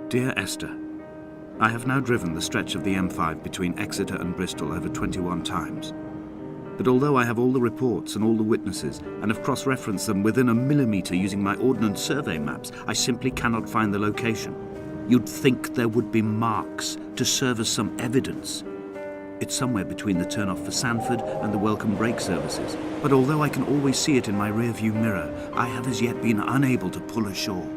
Dear Esther, I have now driven the stretch of the M5 between Exeter and Bristol over 21 times. But although I have all the reports and all the witnesses, and have cross-referenced them within a millimetre using my Ordnance Survey maps, I simply cannot find the location. You'd think there would be marks to serve as some evidence. It's somewhere between the turn-off for Sandford and the welcome brake services. But although I can always see it in my rear-view mirror, I have as yet been unable to pull ashore.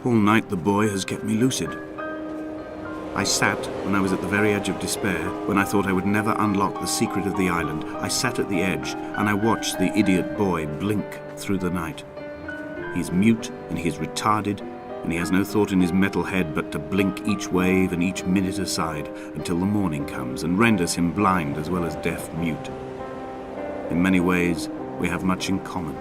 All night the boy has kept me lucid. I sat when I was at the very edge of despair, when I thought I would never unlock the secret of the island. I sat at the edge and I watched the idiot boy blink through the night. He's mute and he's retarded, and he has no thought in his metal head but to blink each wave and each minute aside until the morning comes and renders him blind as well as deaf-mute. In many ways, we have much in common.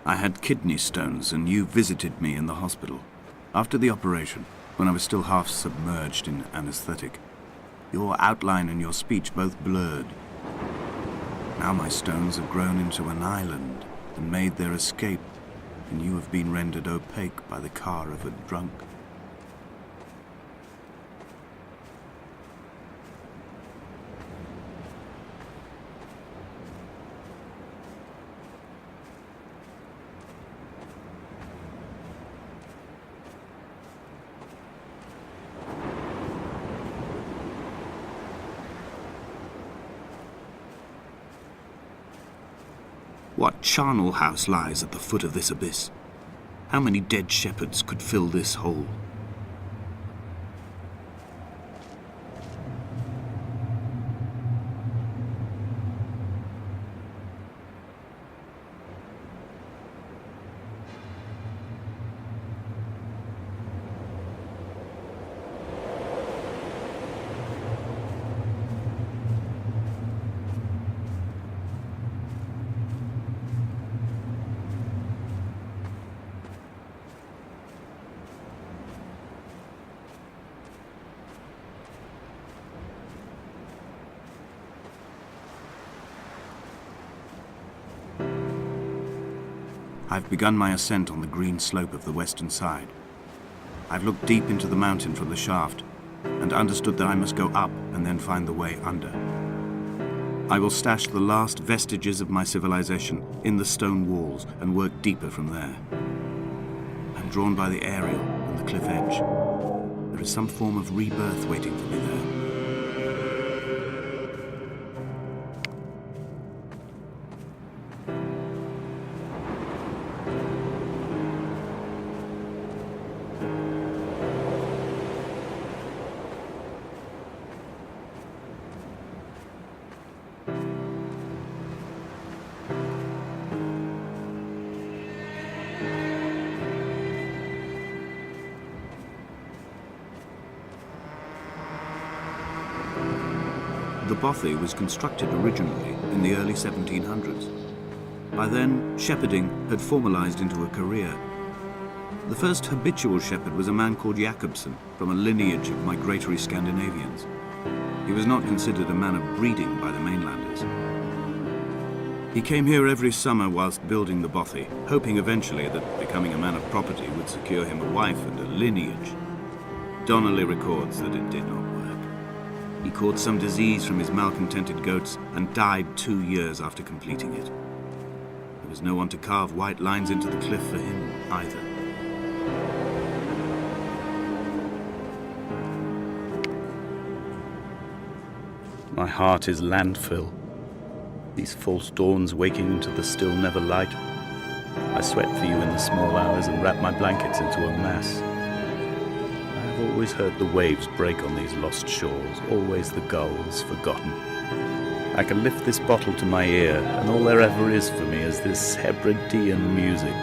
I had kidney stones and you visited me in the hospital. After the operation, when I was still half submerged in anesthetic, your outline and your speech both blurred. Now my stones have grown into an island and made their escape, and you have been rendered opaque by the car of a drunk. What charnel house lies at the foot of this abyss? How many dead shepherds could fill this hole? I've begun my ascent on the green slope of the western side. I've looked deep into the mountain from the shaft and understood that I must go up and then find the way under. I will stash the last vestiges of my civilization in the stone walls and work deeper from there. I'm drawn by the aerial and the cliff edge. There is some form of rebirth waiting for me there. The bothy was constructed originally in the early 1700s. By then, shepherding had formalized into a career. The first habitual shepherd was a man called Jakobsen, from a lineage of migratory Scandinavians. He was not considered a man of breeding by the mainlanders. He came here every summer whilst building the bothy, hoping eventually that becoming a man of property would secure him a wife and a lineage. Donnelly records that it did not work. He caught some disease from his malcontented goats and died 2 years after completing it. There was no one to carve white lines into the cliff for him either. My heart is landfill. These false dawns waking into the still never light. I sweat for you in the small hours and wrap my blankets into a mass. I've always heard the waves break on these lost shores, always the gulls forgotten. I can lift this bottle to my ear, and all there ever is for me is this Hebridean music.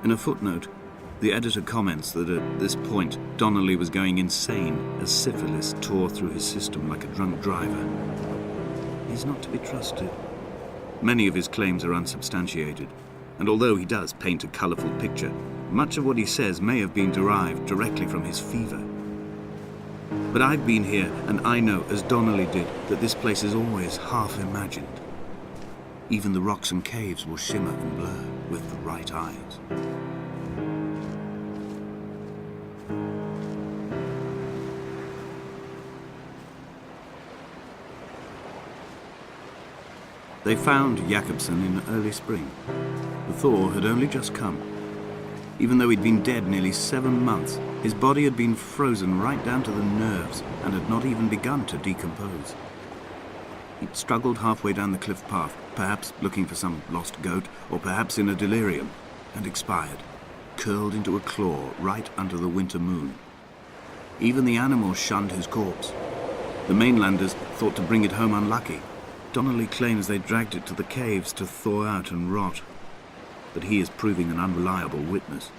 In a footnote, the editor comments that at this point, Donnelly was going insane as syphilis tore through his system like a drunk driver. He's not to be trusted. Many of his claims are unsubstantiated, and although he does paint a colourful picture, much of what he says may have been derived directly from his fever. But I've been here, and I know, as Donnelly did, that this place is always half imagined. Even the rocks and caves will shimmer and blur with the right eyes. They found Jakobsen in early spring. The thaw had only just come. Even though he'd been dead nearly 7 months, his body had been frozen right down to the nerves and had not even begun to decompose. He'd struggled halfway down the cliff path, perhaps looking for some lost goat, or perhaps in a delirium, and expired, curled into a claw right under the winter moon. Even the animals shunned his corpse. The mainlanders thought to bring it home unlucky. Donnelly claims they dragged it to the caves to thaw out and rot, but he is proving an unreliable witness.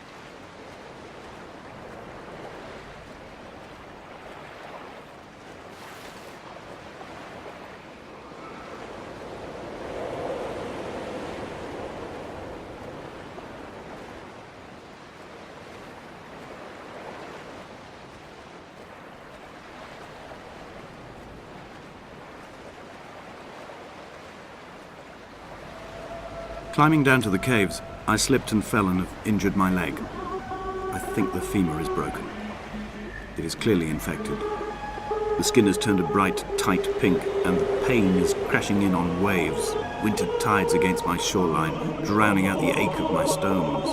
Climbing down to the caves, I slipped and fell and have injured my leg. I think the femur is broken. It is clearly infected. The skin has turned a bright, tight pink, and the pain is crashing in on waves, winter tides against my shoreline, drowning out the ache of my stones.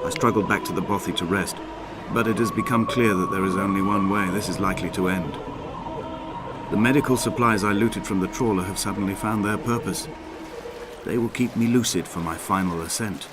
I struggled back to the bothy to rest, but it has become clear that there is only one way this is likely to end. The medical supplies I looted from the trawler have suddenly found their purpose. They will keep me lucid for my final ascent.